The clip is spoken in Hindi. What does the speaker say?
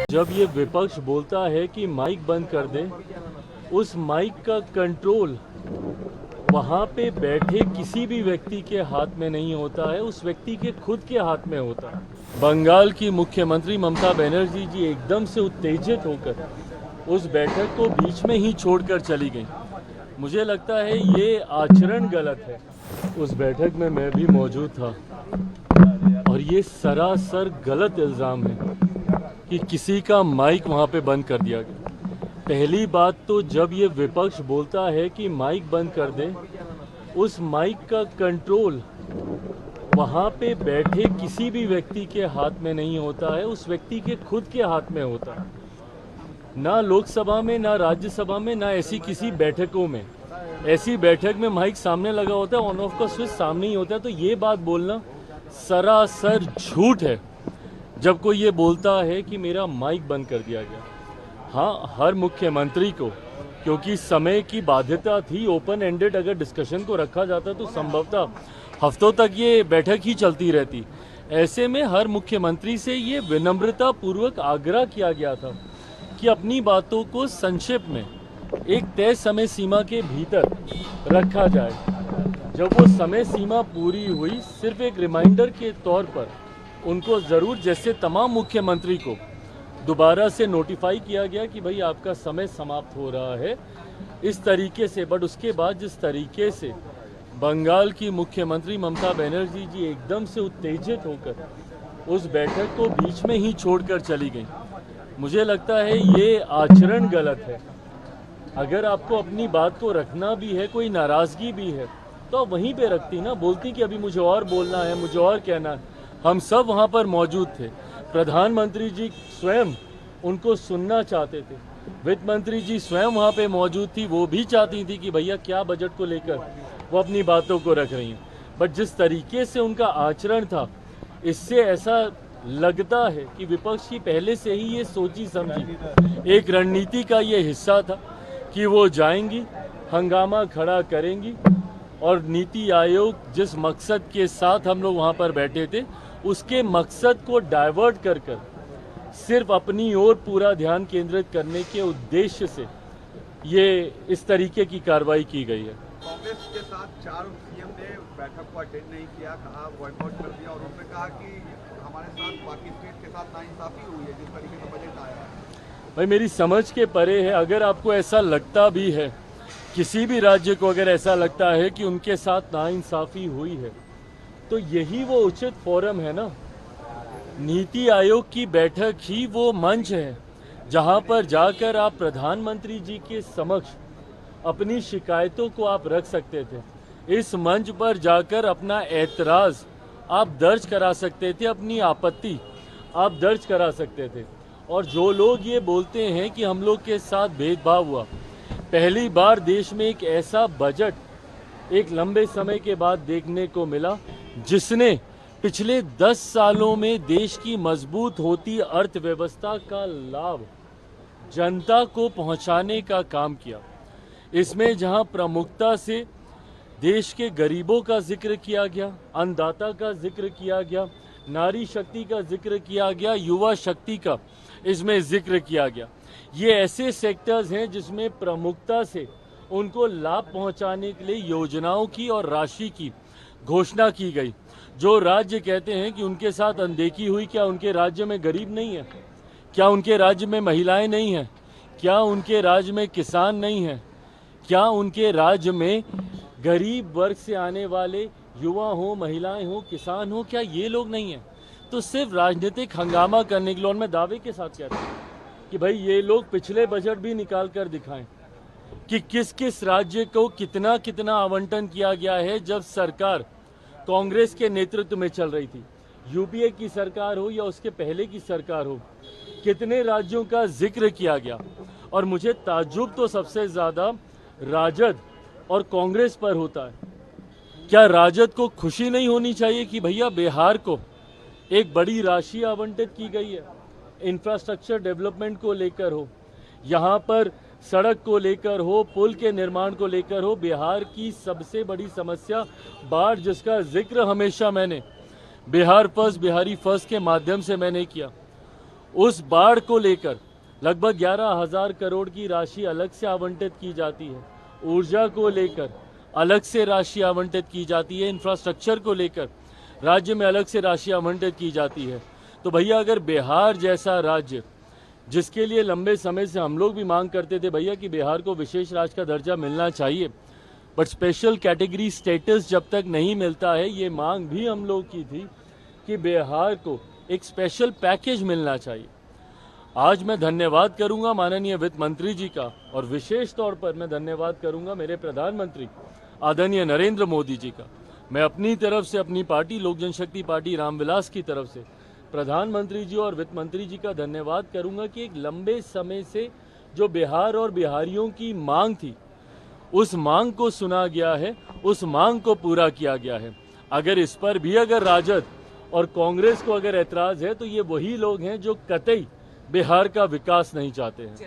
जब ये विपक्ष बोलता है कि माइक बंद कर दे, उस माइक का कंट्रोल वहाँ पे बैठे किसी भी व्यक्ति के हाथ में नहीं होता है, उस व्यक्ति के खुद के हाथ में होता है। बंगाल की मुख्यमंत्री ममता बनर्जी जी एकदम से उत्तेजित होकर उस बैठक को बीच में ही छोड़कर चली गई। मुझे लगता है ये आचरण गलत है। उस बैठक में मैं भी मौजूद था और ये सरासर गलत इल्ज़ाम है कि किसी का माइक वहाँ पे बंद कर दिया गया। पहली बात तो जब ये विपक्ष बोलता है कि माइक बंद कर दे, उस माइक का कंट्रोल वहाँ पे बैठे किसी भी व्यक्ति के हाथ में नहीं होता है, उस व्यक्ति के खुद के हाथ में होता है। ना लोकसभा में, ना राज्यसभा में, ना ऐसी किसी बैठकों में। ऐसी बैठक में माइक सामने लगा होता है, ऑन ऑफ का स्विच सामने ही होता है। तो ये बात बोलना सरासर झूठ है जब कोई ये बोलता है कि मेरा माइक बंद कर दिया गया। हाँ, हर मुख्यमंत्री को, क्योंकि समय की बाध्यता थी, ओपन एंडेड अगर डिस्कशन को रखा जाता तो संभवतः हफ्तों तक ये बैठक ही चलती रहती। ऐसे में हर मुख्यमंत्री से ये विनम्रता पूर्वक आग्रह किया गया था कि अपनी बातों को संक्षेप में एक तय समय सीमा के भीतर रखा जाए। जब वो समय सीमा पूरी हुई, सिर्फ एक रिमाइंडर के तौर पर उनको ज़रूर, जैसे तमाम मुख्यमंत्री को दोबारा से नोटिफाई किया गया कि भाई आपका समय समाप्त हो रहा है, इस तरीके से। बट उसके बाद जिस तरीके से बंगाल की मुख्यमंत्री ममता बनर्जी जी एकदम से उत्तेजित होकर उस बैठक को बीच में ही छोड़कर चली गई, मुझे लगता है ये आचरण गलत है। अगर आपको अपनी बात को रखना भी है, कोई नाराज़गी भी है, तो आप वहीं पे रखती ना, बोलती कि अभी मुझे और बोलना है, मुझे और कहना है। हम सब वहाँ पर मौजूद थे। प्रधानमंत्री जी स्वयं उनको सुनना चाहते थे, वित्त मंत्री जी स्वयं वहाँ पे मौजूद थी, वो भी चाहती थी कि भैया क्या बजट को लेकर वो अपनी बातों को रख रही हैं। बट जिस तरीके से उनका आचरण था, इससे ऐसा लगता है कि विपक्ष की पहले से ही ये सोची समझी एक रणनीति का ये हिस्सा था कि वो जाएंगी, हंगामा खड़ा करेंगी और नीति आयोग जिस मकसद के साथ हम लोग वहाँ पर बैठे थे, उसके मकसद को डाइवर्ट कर सिर्फ अपनी ओर पूरा ध्यान केंद्रित करने के उद्देश्य से ये इस तरीके की कार्रवाई की गई है। कांग्रेस के साथ 4 सीएम ने बैठक को अटेंड नहीं किया, कहा बॉयकॉट कर दिया, और उन्होंने कहा कि हमारे साथ बाकी स्टेट के साथ नाइंसाफी हुई है जिस तरीके से बजट आया है। भाई मेरी समझ के परे है। अगर आपको ऐसा लगता भी है, किसी भी राज्य को अगर ऐसा लगता है कि उनके साथ नाइंसाफी हुई है, तो यही वो उचित फोरम है ना। नीति आयोग की बैठक ही वो मंच है जहां पर जाकर आप प्रधानमंत्री जी के समक्ष अपनी शिकायतों को आप रख सकते थे। इस मंच पर जाकर अपना ऐतराज़ आप दर्ज करा सकते थे, अपनी आपत्ति आप दर्ज करा सकते थे। और जो लोग ये बोलते हैं कि हम लोग के साथ भेदभाव हुआ, पहली बार देश में एक ऐसा बजट एक लंबे समय के बाद देखने को मिला जिसने पिछले 10 सालों में देश की मजबूत होती अर्थव्यवस्था का लाभ जनता को पहुंचाने का काम किया। इसमें जहां प्रमुखता से देश के गरीबों का जिक्र किया गया, अन्नदाता का जिक्र किया गया, नारी शक्ति का जिक्र किया गया, युवा शक्ति का इसमें जिक्र किया गया। ये ऐसे सेक्टर्स हैं जिसमें प्रमुखता से उनको लाभ पहुंचाने के लिए योजनाओं की और राशि की घोषणा की गई। जो राज्य कहते हैं कि उनके साथ अनदेखी हुई, क्या उनके राज्य में गरीब नहीं है? क्या उनके राज्य में महिलाएं नहीं हैं? क्या उनके राज्य में किसान नहीं हैं? क्या उनके राज्य में गरीब वर्ग से आने वाले युवा हो, महिलाएं हो, किसान हो, क्या ये लोग नहीं हैं? तो सिर्फ राजनीतिक हंगामा करने के लिए, और मैं दावे के साथ कहता हूँ कि भाई ये लोग पिछले बजट भी निकाल कर दिखाएं कि किस किस राज्य को कितना कितना आवंटन किया गया है जब सरकार कांग्रेस के नेतृत्व में चल रही थी। यूपीए की सरकार हो या उसके पहले की सरकार हो, कितने राज्यों का जिक्र किया गया। और मुझे ताज्जुब तो सबसे ज़्यादा राजद और कांग्रेस पर होता है। क्या राजद को खुशी नहीं होनी चाहिए कि भैया बिहार को एक बड़ी राशि आवंटित की गई है, इंफ्रास्ट्रक्चर डेवलपमेंट को लेकर हो, यहाँ पर सड़क को लेकर हो, पुल के निर्माण को लेकर हो। बिहार की सबसे बड़ी समस्या बाढ़, जिसका जिक्र हमेशा मैंने बिहार फर्स्ट, बिहारी फर्स्ट के माध्यम से मैंने किया। उस बाढ़ को लेकर लगभग 11,000 करोड़ की राशि अलग से आवंटित की जाती है, ऊर्जा को लेकर अलग से राशि आवंटित की जाती है, इंफ्रास्ट्रक्चर को लेकर राज्य में अलग से राशि आवंटित की जाती है। तो भैया अगर बिहार जैसा राज्य, जिसके लिए लंबे समय से हम लोग भी मांग करते थे भैया कि बिहार को विशेष राज्य का दर्जा मिलना चाहिए, बट स्पेशल कैटेगरी स्टेटस जब तक नहीं मिलता है, ये मांग भी हम लोग की थी कि बिहार को एक स्पेशल पैकेज मिलना चाहिए। आज मैं धन्यवाद करूंगा माननीय वित्त मंत्री जी का, और विशेष तौर पर मैं धन्यवाद करूंगा मेरे प्रधानमंत्री आदरणीय नरेंद्र मोदी जी का। मैं अपनी तरफ से, अपनी पार्टी लोक जनशक्ति पार्टी रामविलास की तरफ से प्रधानमंत्री जी और वित्त मंत्री जी का धन्यवाद करूंगा कि एक लंबे समय से जो बिहार और बिहारियों की मांग थी, उस मांग को सुना गया है, उस मांग को पूरा किया गया है। अगर इस पर भी अगर राजद और कांग्रेस को अगर ऐतराज है, तो ये वही लोग हैं जो कतई बिहार का विकास नहीं चाहते हैं।